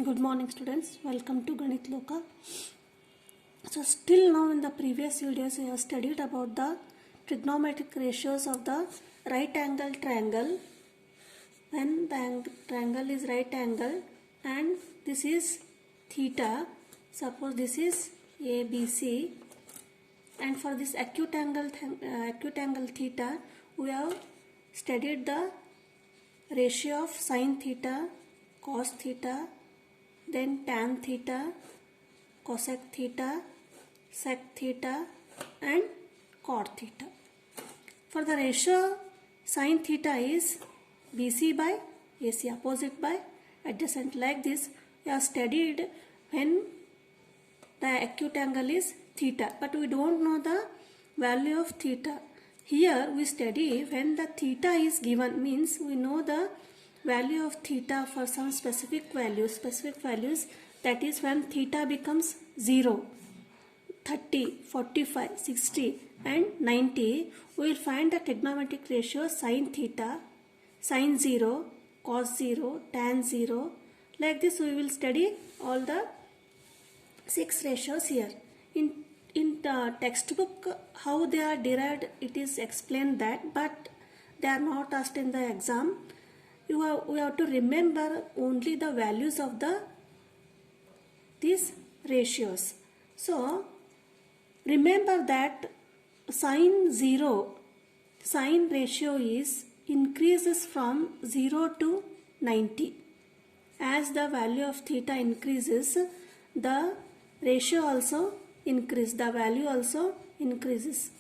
Good morning students, welcome to Ganit Loka. So still now in the previous videos we have studied about the trigonometric ratios of the right angle triangle. When the triangle is right angle and this is theta, suppose this is ABC, and for this acute angle theta we have studied the ratio of sin theta, cos theta, then tan theta, cosec theta, sec theta and cot theta. For the ratio sin theta is BC by AC, opposite by adjacent. Like this we have studied when the acute angle is theta, but we don't know the value of theta. Here we study when the theta is given, means we know the value of theta for some specific values, that is when theta becomes 0, 30, 45, 60 and 90, we will find the trigonometric ratio sin theta, sin 0, cos 0, tan 0. Like this we will study all the 6 ratios here. In the textbook how they are derived it is explained that, but they are not asked in the exam. We have to remember only the values of these ratios. So remember that sin ratio is increases from 0 to 90. As the value of theta increases, the ratio also increases, the value also increases,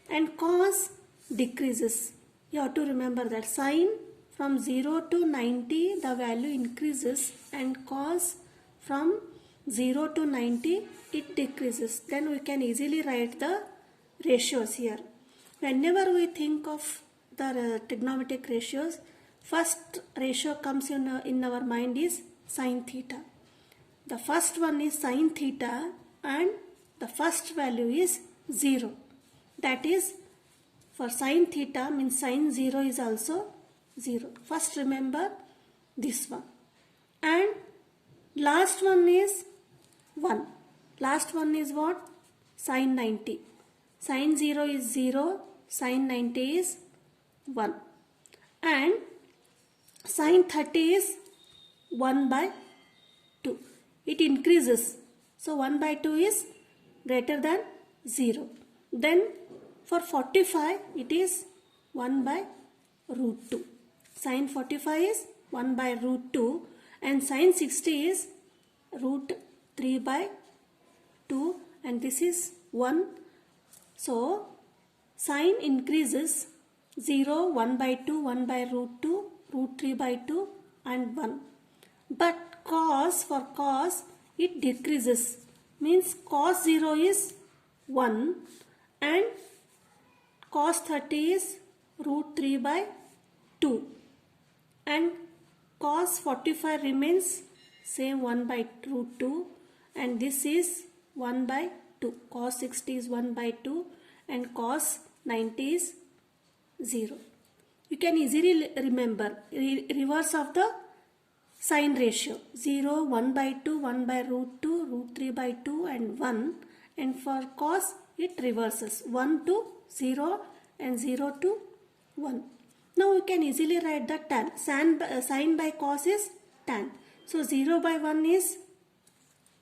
and cos decreases. You have to remember that sin from 0 to 90 the value increases, and cos from 0 to 90 it decreases. Then we can easily write the ratios here. Whenever we think of the trigonometric ratios, first ratio comes in our mind is sin theta. The first one is sin theta and the first value is 0. That is, for sin theta means sin 0 is also 0. First remember this one. And last one is 1. Last one is what? Sin 90. Sin 0 is 0. Sin 90 is 1. And sin 30 is 1 by 2. It increases. So 1 by 2 is greater than 0. Then for 45 it is 1 by root 2. Sin 45 is 1 by root 2 and sin 60 is root 3 by 2 and this is 1. So sin increases 0, 1 by 2, 1 by root 2, root 3 by 2 and 1. But cos, for cos it decreases, means cos 0 is 1 and cos 30 is root 3 by 2 and cos 45 remains same 1 by root 2 and this is 1 by 2. Cos 60 is 1 by 2 and cos 90 is 0. You can easily remember reverse of the sin ratio 0, 1 by 2, 1 by root 2, root 3 by 2 and 1, and for cos it reverses 1 to 0 and 0 to 1. Now you can easily write the tan. Sin by cos is tan. So 0 by 1 is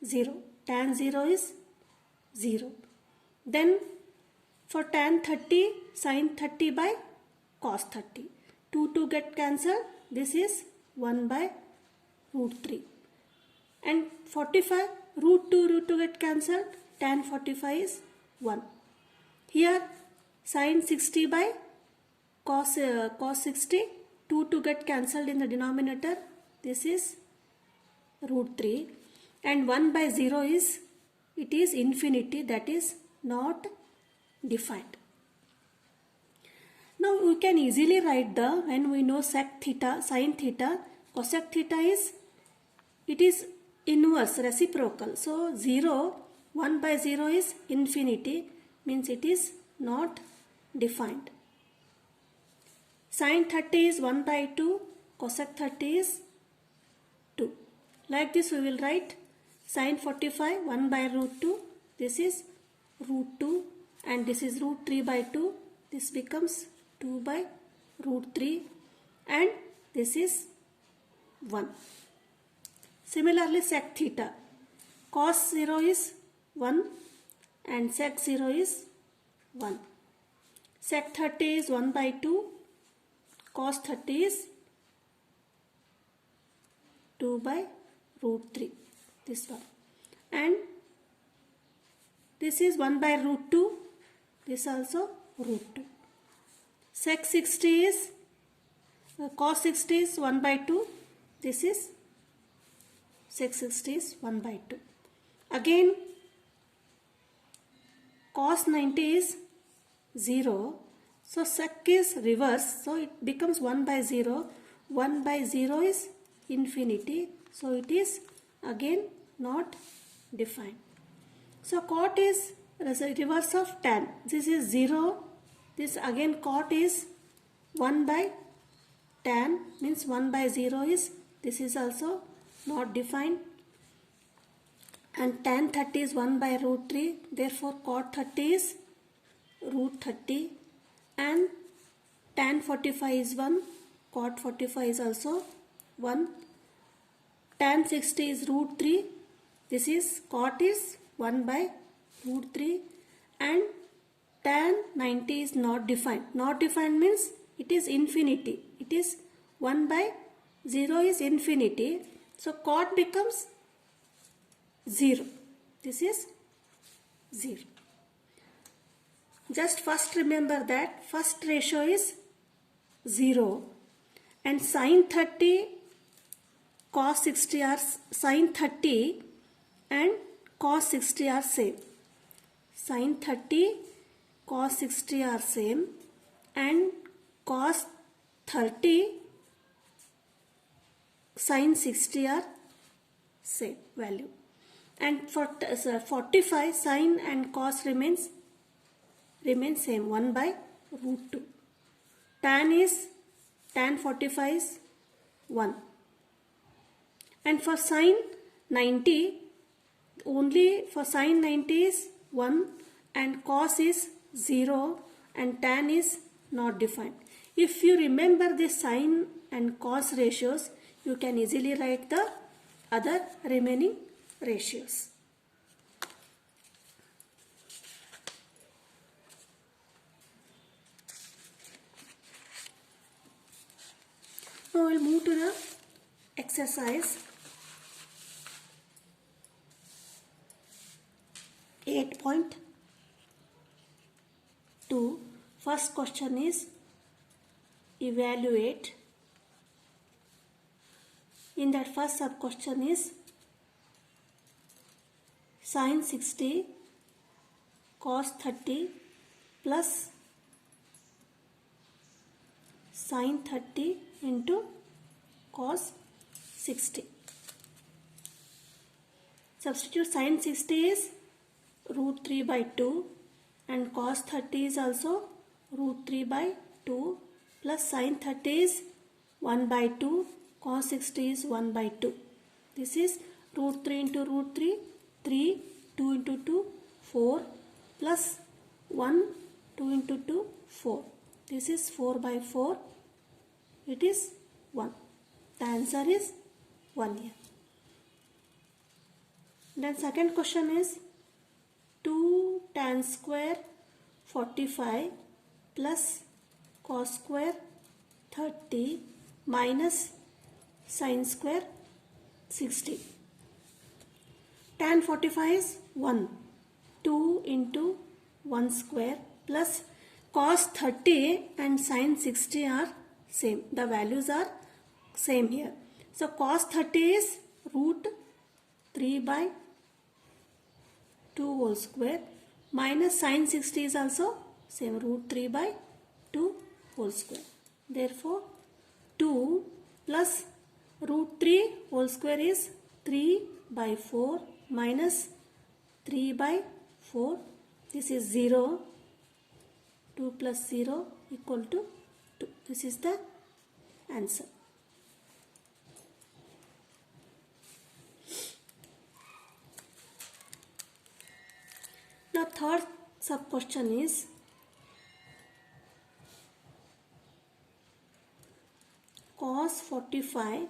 0. Tan 0 is 0. Then for tan 30, sin 30 by cos 30. 2 get cancelled. This is 1 by root 3. And 45, root 2 get cancelled. Tan 45 is 1. Here sin 60 by cos 60, 2 get cancelled in the denominator. This is root 3 and 1 by 0 is, it is infinity, that is not defined. Now we can easily write the, when we know sec theta, sin theta, cosec theta is, it is inverse, reciprocal. So 0, 1 by 0 is infinity, means it is not defined. Sin 30 is 1 by 2, cosec 30 is 2. Like this we will write sin 45 1 by root 2. This is root 2 and this is root 3 by 2. This becomes 2 by root 3 and this is 1. Similarly sec theta. Cos 0 is 1 and sec 0 is 1. Sec 30 is 1 by 2. Cos 30 is 2 by root 3. This one. And this is 1 by root 2. This also root 2. Sec 60 is cos 60 is 1 by 2. This is sec 60 is 1 by 2. Again cos 90 is 0. So sec is reverse. So it becomes 1 by 0. 1 by 0 is infinity. So it is again not defined. So cot is reverse of tan. This is 0. This again cot is 1 by tan, means 1 by 0 is, this is also not defined. And tan 30 is 1 by root 3. Therefore cot 30 is root 30. And tan 45 is 1. Cot 45 is also 1. Tan 60 is root 3. This is cot is 1 by root 3. And tan 90 is not defined. Not defined means it is infinity. It is 1 by 0 is infinity. So cot becomes 0. This is 0. Just first remember that first ratio is 0 and sin 30 cos 60 are sin 30 and cos 60 are same. Sin 30 cos 60 are same and cos 30 sin 60 are same value. And for 45 sin and cos remains same, 1 by root 2. Tan 45 is 1. And for sin 90, only for sin 90 is 1 and cos is 0 and tan is not defined. If you remember the sin and cos ratios, you can easily write the other remaining ratios. Now we'll move to the exercise 8.2. First question is evaluate. In that first sub question is sin 60 cos 30 plus sin 30 into cos 60. Substitute sin 60 is root 3 by 2 and cos 30 is also root 3 by 2 plus sin 30 is 1 by 2, cos 60 is 1 by 2. This is root 3 into root 3, 3, 2 into 2, 4 plus 1, 2 into 2, 4. This is 4 by 4. It is 1. The answer is 1 here. Then second question is 2 tan square 45 plus cos square 30 minus sin square 60. Tan 45 is 1. 2 into 1 square plus cos 30 and sin 60 are same. The values are same here. So cos 30 is root 3 by 2 whole square minus sin 60 is also same, root 3 by 2 whole square. Therefore 2 plus root 3 whole square is 3 by 4 minus 3 by 4. This is 0. 2 plus 0 equal to 2. This is the answer. third sub question is cos 45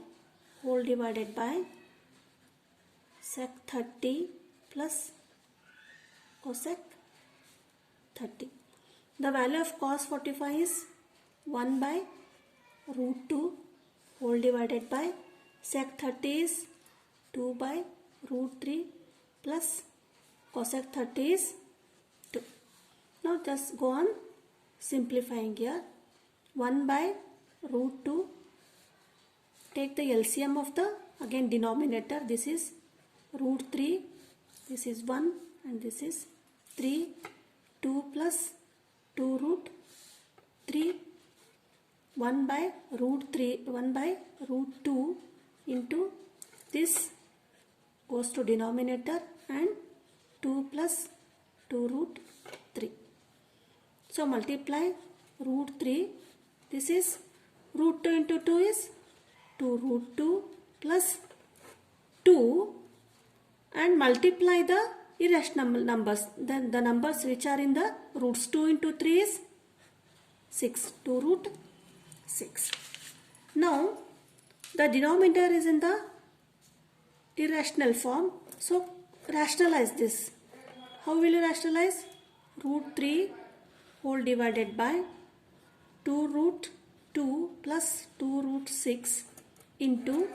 whole divided by sec 30 plus cosec 30. The value of cos 45 is 1 by root 2 whole divided by sec 30 is 2 by root 3 plus cosec 30 is 2. Now just go on simplifying here. 1 by root 2, take the LCM of the again denominator. This is root 3, this is 1 and this is 3. 2 plus 2 root 3, 1 by root 3, 1 by root 2 into this goes to denominator and 2 plus 2 root 3. So multiply root 3, this is root 2 into 2 is 2 root 2 plus 2 and multiply the irrational numbers. Then the numbers which are in the roots 2 into 3 is 6, 2 root 6. Now the denominator is in the irrational form. So rationalize this. How will you rationalize? Root 3 whole divided by 2 root 2 plus 2 root 6 into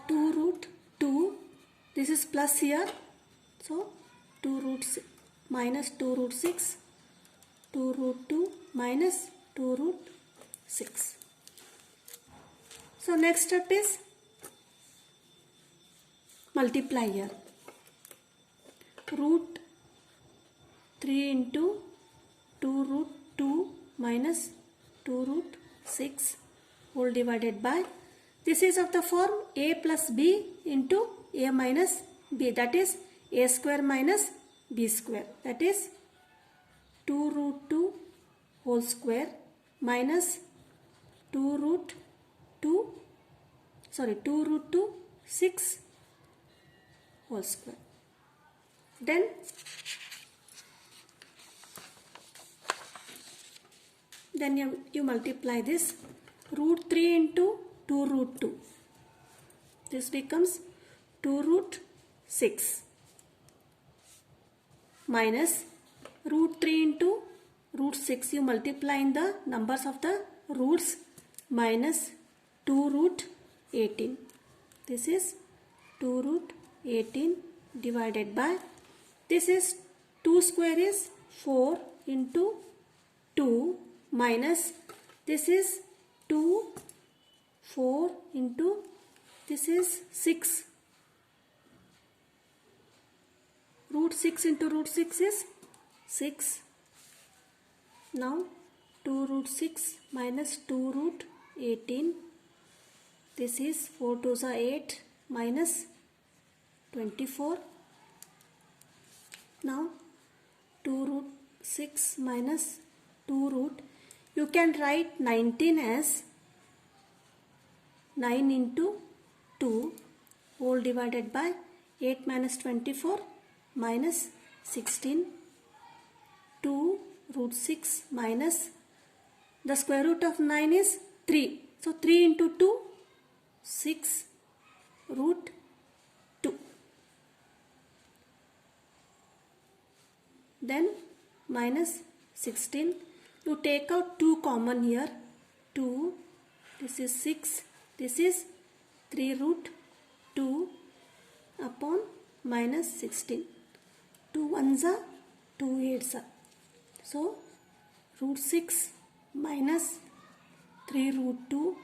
2 root 2. This is plus here. So 2 root 6 minus 2 root 6. 2 root 2 minus 2 root 6. So next step is multiply here. Root 3 into 2 root 2 minus 2 root 6 whole divided by, this is of the form a plus b into a minus b, that is a square minus b square, that is 2 root 2 whole square minus 2 root 2 6 whole square. Then you multiply this. Root 3 into 2 root 2. This becomes 2 root 6 minus root 3 into root 6. You multiply in the numbers of the roots minus 2 root 18. This is 2 root 18 divided by, this is 2 square is 4 into 2 minus, this is 2 4 into, this is 6. Root 6 into root 6 is 6. Now 2 root 6 minus 2 root 18. This is 4 2s are 8 minus 24. Now 2 root 6 minus 2 root. You can write 19 as 9 into 2 whole divided by 8 minus 24 minus 16. 2 root 6 minus, the square root of 9 is 3. So 3 into 2, 6 root 2. Then minus 16. You take out 2 common here. 2, this is 6. This is 3 root 2 upon minus 16. 2 1s are 2 8s are. So root 6 minus 3 root 2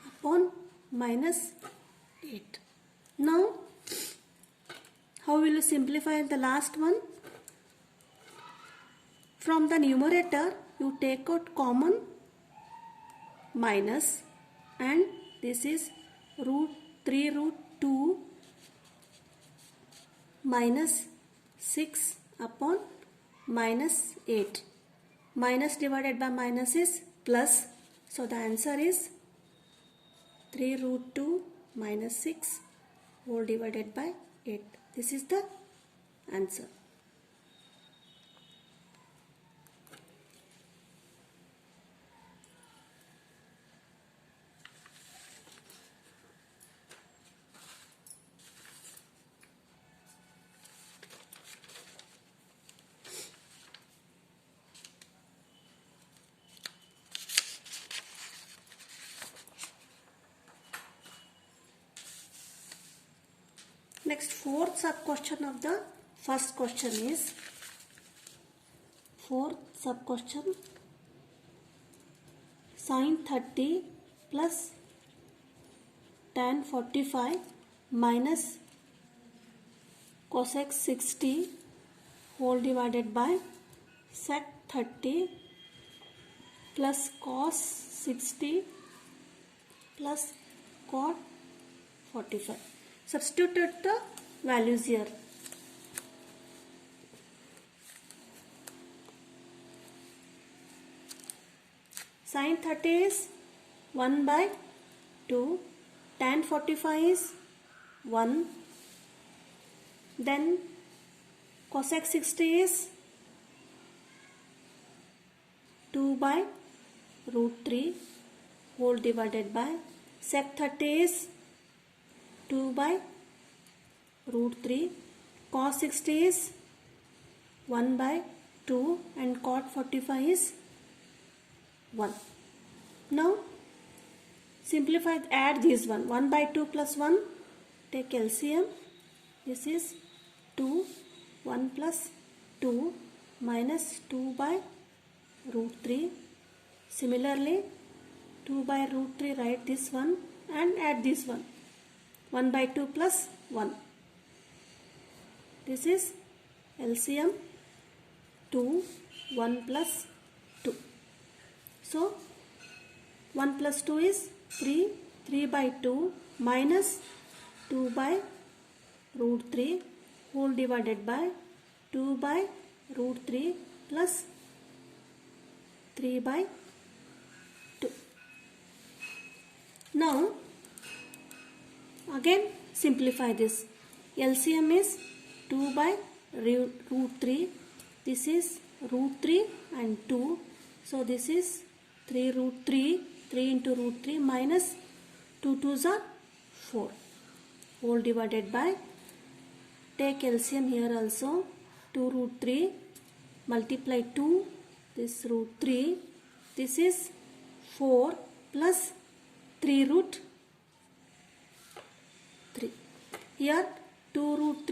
upon minus 8. Now how will you simplify the last one? From the numerator you take out common minus and this is root 3 root 2 minus 6 upon minus 8. Minus divided by minus is plus. So the answer is 3 root 2 minus 6 whole divided by 8. This is the answer. Next, fourth sub question of the first question is sin 30 plus tan 45 minus cosec 60 whole divided by sec 30 plus cos 60 plus cot 45. Substitute the values here. Sin 30 is 1 by 2, tan 45 is 1, then cosec 60 is 2 by root 3 whole divided by sec 30 is 2 by root 3, cos 60 is 1 by 2 and cot 45 is 1. Now simplify, add this one. 1 by 2 plus 1, take LCM. This is 2, 1 plus 2 minus 2 by root 3. Similarly, 2 by root 3, write this one and add this one. 1 by 2 plus 1. This is LCM 2, 1 plus 2. So 1 plus 2 is 3, 3 by 2 minus 2 by root 3 whole divided by 2 by root 3 plus 3 by 2. Now again simplify this. LCM is 2 by root 3. This is root 3 and 2. So this is 3 root 3. 3 into root 3 minus 2 2s are 4 whole divided by, take LCM here also, 2 root 3 multiply 2, this root 3, this is 4 plus 3 root 3. Here 2 root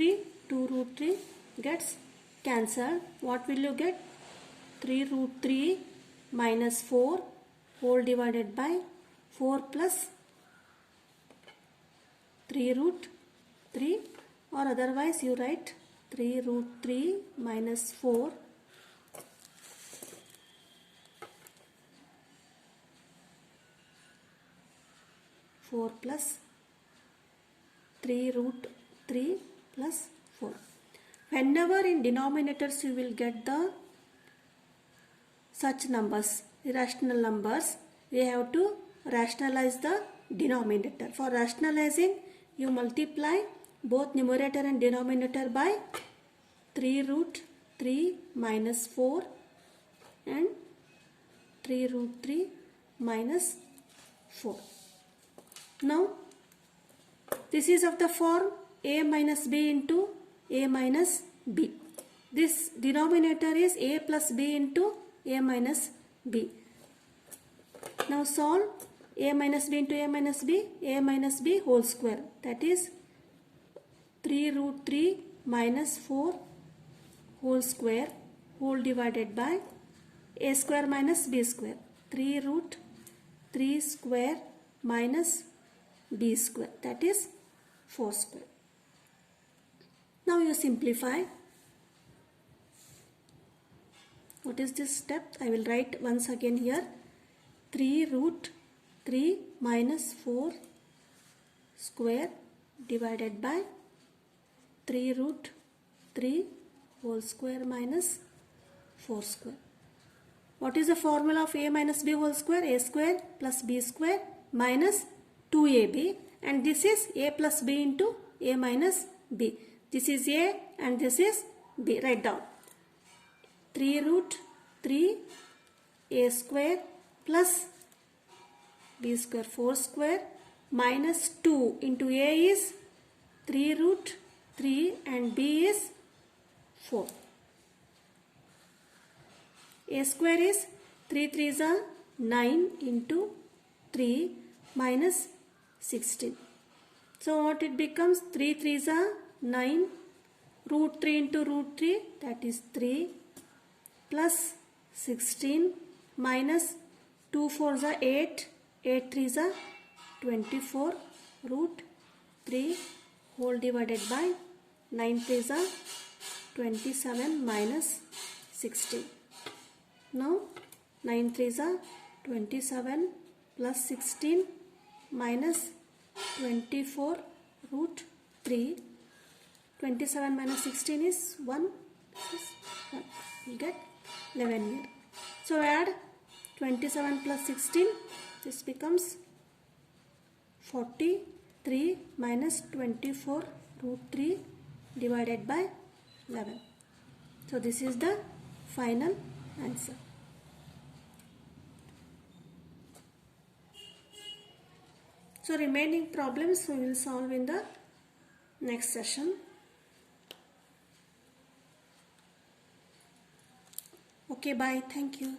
3 gets cancelled. What will you get? 3 root 3 minus 4 whole divided by 4 plus 3 root 3, or otherwise you write 3 root 3 minus 4 plus 3 root 3 plus 4. Whenever in denominators you will get the such numbers, irrational numbers, we have to rationalize the denominator. For rationalizing, you multiply both numerator and denominator by 3 root 3 minus 4 and 3 root 3 minus 4. Now this is of the form a minus b into a minus b. This denominator is a plus b into a minus b. Now solve a minus b into a minus b whole square, that is 3 root 3 minus 4 whole square whole divided by a square minus b square, 3 root 3 square minus b square, that is 4 square. Now you simplify. What is this step? I will write once again here. 3 root 3 minus 4 square divided by 3 root 3 whole square minus 4 square. What is the formula of a minus b whole square? A square plus b square minus 2ab, and this is a plus b into a minus b. This is a and this is b. Write down. 3 root 3 a square plus b square 4 square minus 2 into a is 3 root 3 and b is 4. A square is 3 3s are 9 into 3 minus 16. So what it becomes? 3 3s are 9. Root 3 into root 3, that is 3, plus 16 minus 2 4s are 8, 8 3s are 24, root 3 whole divided by 9 3s are 27 minus 16. Now 9 3s are 27 plus 16 minus 24 root 3. 27 minus 16 is 1. This is 1. You get 11 here. So add 27 plus 16. This becomes 43 minus 24 root 3 divided by 11. So this is the final answer. So remaining problems we will solve in the next session. Okay, bye. Thank you.